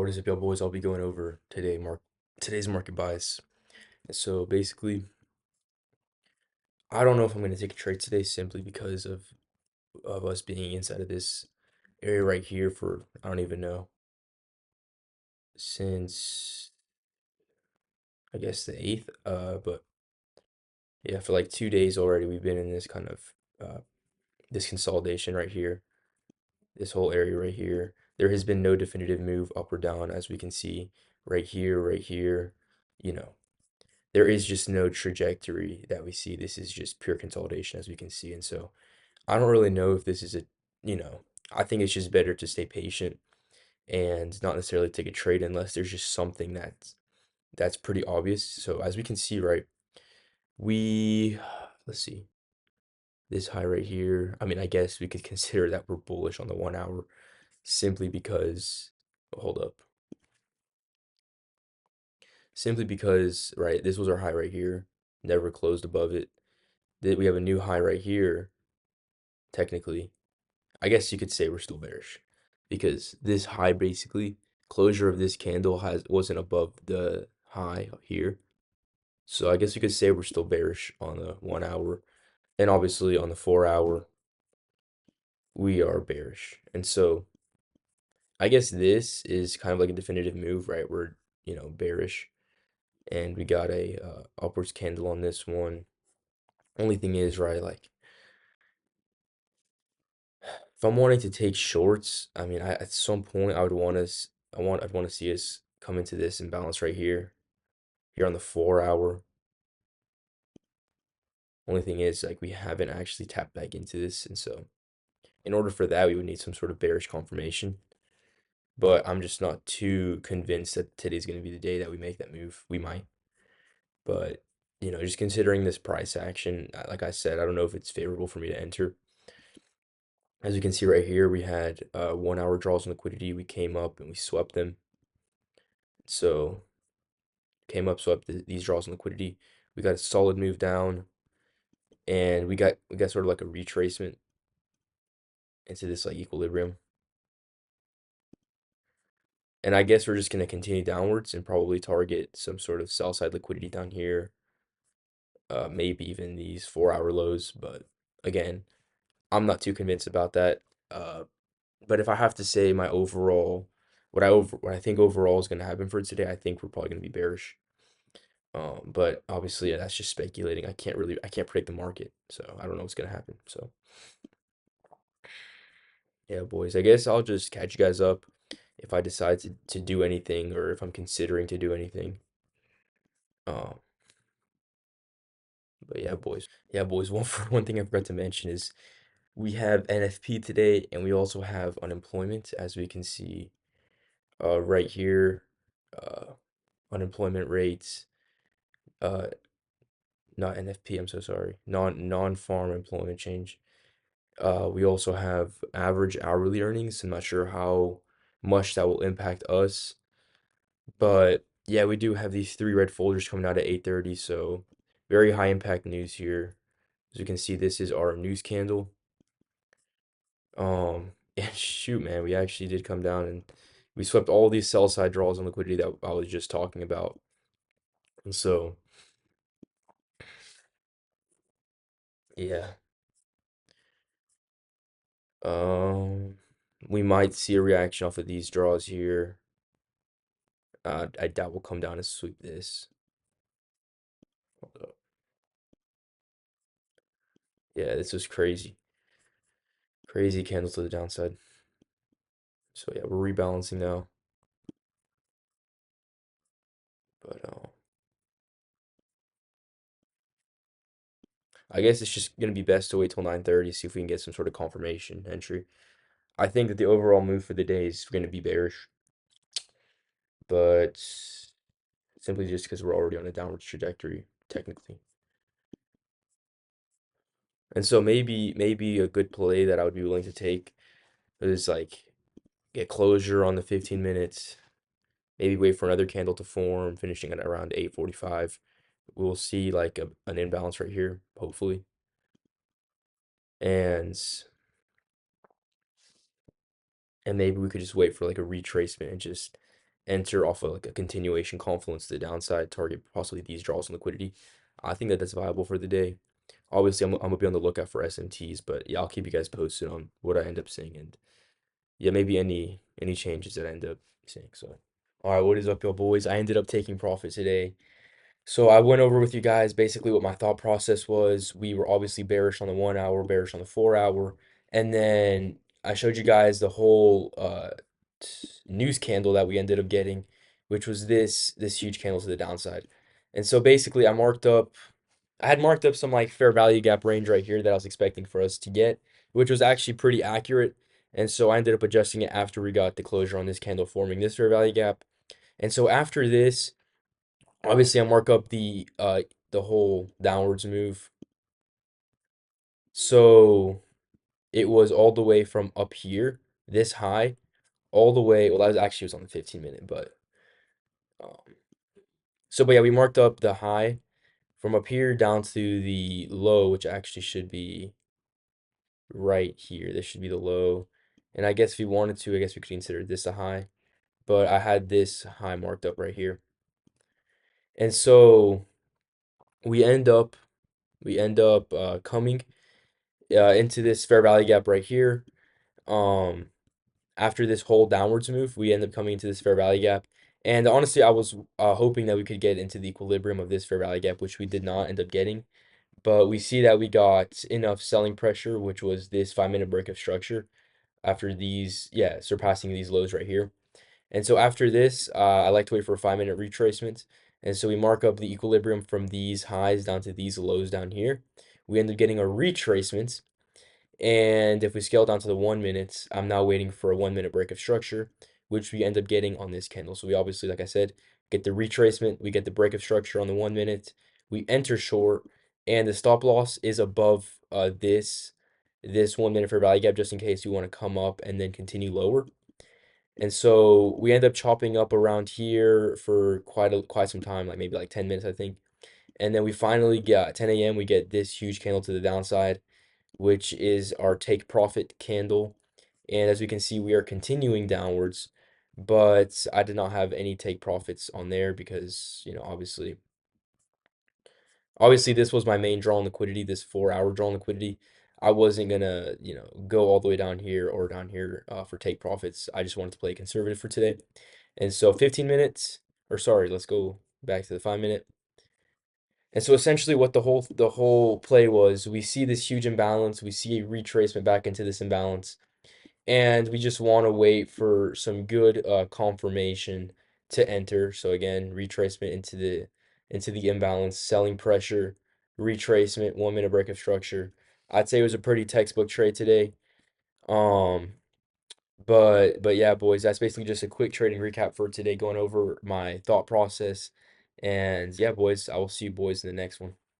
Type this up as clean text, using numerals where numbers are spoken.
What is up, y'all boys? I'll be going over today's market bias. So basically, I don't know if I'm going to take a trade today simply because of us being inside of this area right here for I don't even know since I guess the 8th. But yeah, for like 2 days already, we've been in this kind of this consolidation right here, this whole area right here. There has been no definitive move up or down, as we can see right here, right here. You know, there is just no trajectory that we see. This is just pure consolidation, as we can see. And so I don't really know if this is you know, I think it's just better to stay patient and not necessarily take a trade unless there's just something that's pretty obvious. So as we can see, right, we let's see, this high right here. I mean, I guess we could consider that we're bullish on the 1 hour simply because, hold up, simply because, right, this was our high right here, never closed above it. Then we have a new high right here, technically. I guess you could say we're still bearish because this high basically closure of this candle wasn't above the high here. So I guess you could say we're still bearish on the 1 hour, and obviously on the 4 hour we are bearish. And so I guess this is kind of like a definitive move, right? We're, bearish, and we got a upwards candle on this one. Only thing is, right, like if I'm wanting to take shorts, I mean, at some point I would want us, I'd want to see us come into this imbalance right here on the 4 hour. Only thing is, like, we haven't actually tapped back into this, and so in order for that, we would need some sort of bearish confirmation. But I'm just not too convinced that today's going to be the day that we make that move. We might, but just considering this price action, like I said, I don't know if it's favorable for me to enter. As you can see right here, we had 1 hour draws on liquidity. We came up and we swept them. So came up, swept these draws on liquidity. We got a solid move down, and we got sort of like a retracement into this like equilibrium. And I guess we're just going to continue downwards and probably target some sort of sell side liquidity down here, maybe even these 4 hour lows. But again, I'm not too convinced about that. Uh, but if I have to say my overall, what I think overall is going to happen for today, I think we're probably going to be bearish. But obviously, yeah, that's just speculating. I can't predict the market, so I don't know what's going to happen. So yeah, boys, I guess I'll just catch you guys up if I decide to do anything or if I'm considering to do anything. Um, but yeah, boys. One thing I forgot to mention is we have NFP today, and we also have unemployment, as we can see right here. Uh, Unemployment rates, uh, not NFP. I'm so sorry. Non-farm employment change. We also have average hourly earnings. I'm not sure how much that will impact us, but yeah, we do have these three red folders coming out at 8:30, so very high impact news here. As you can see, this is our news candle. And shoot, man, we actually did come down and we swept all these sell side draws on liquidity that I was just talking about. And so, yeah, um, we might see a reaction off of these draws here. I doubt we'll come down and sweep this. Hold up. Yeah, this was crazy. Crazy candle to the downside. So yeah, we're rebalancing now. But I guess it's just gonna be best to wait till 9:30, see if we can get some sort of confirmation entry. I think that the overall move for the day is gonna be bearish, but simply just because we're already on a downward trajectory, technically. And so maybe a good play that I would be willing to take is like get closure on the 15 minutes, maybe wait for another candle to form, finishing at around 8:45. We'll see like an imbalance right here, hopefully. And maybe we could just wait for like a retracement and just enter off of like a continuation confluence to the downside, target possibly these draws and liquidity. I think that that's viable for the day. Obviously, I'm gonna be on the lookout for SMTs, but yeah, I'll keep you guys posted on what I end up seeing and yeah, maybe any changes that I end up seeing. So, all right, what is up, y'all boys? I ended up taking profit today. So I went over with you guys basically what my thought process was. We were obviously bearish on the 1 hour, bearish on the 4 hour, and then I showed you guys the whole news candle that we ended up getting, which was this huge candle to the downside. And so basically I had marked up some like fair value gap range right here that I was expecting for us to get, which was actually pretty accurate. And so I ended up adjusting it after we got the closure on this candle forming this fair value gap. And so after this, obviously I mark up the whole downwards move. So it was all the way from up here, this high, all the way. Well, that was actually it was on the 15 minute, but um, but yeah, we marked up the high from up here down to the low, which actually should be right here. This should be the low. And I guess if we wanted to, I guess we could consider this a high. But I had this high marked up right here. And so we end up coming into this fair value gap right here. Um, After this whole downwards move, we end up coming into this fair value gap. And honestly, I was hoping that we could get into the equilibrium of this fair value gap, which we did not end up getting. But we see that we got enough selling pressure, which was this 5 minute break of structure after these, yeah, surpassing these lows right here. And so after this, I like to wait for a 5 minute retracement. And so we mark up the equilibrium from these highs down to these lows down here. We end up getting a retracement. And if we scale down to the 1 minute, I'm now waiting for a 1 minute break of structure, which we end up getting on this candle. So we obviously, like I said, get the retracement, we get the break of structure on the 1 minute, we enter short, and the stop loss is above this 1 minute fair value gap just in case you want to come up and then continue lower. And so we end up chopping up around here for quite some time, like maybe like 10 minutes, I think. And then we finally get at 10 a.m. we get this huge candle to the downside, which is our take profit candle. And as we can see, we are continuing downwards, but I did not have any take profits on there because, obviously this was my main draw on liquidity, this 4 hour draw on liquidity. I wasn't gonna, go all the way down here or down here for take profits. I just wanted to play conservative for today. And so 15 minutes, or sorry, let's go back to the 5 minute. And so essentially what the whole play was, we see this huge imbalance, we see a retracement back into this imbalance, and we just want to wait for some good confirmation to enter. So again, retracement into the imbalance, selling pressure, retracement, 1 minute break of structure. I'd say it was a pretty textbook trade today. Um, but yeah, boys, that's basically just a quick trading recap for today, going over my thought process. And yeah, boys, I will see you boys in the next one.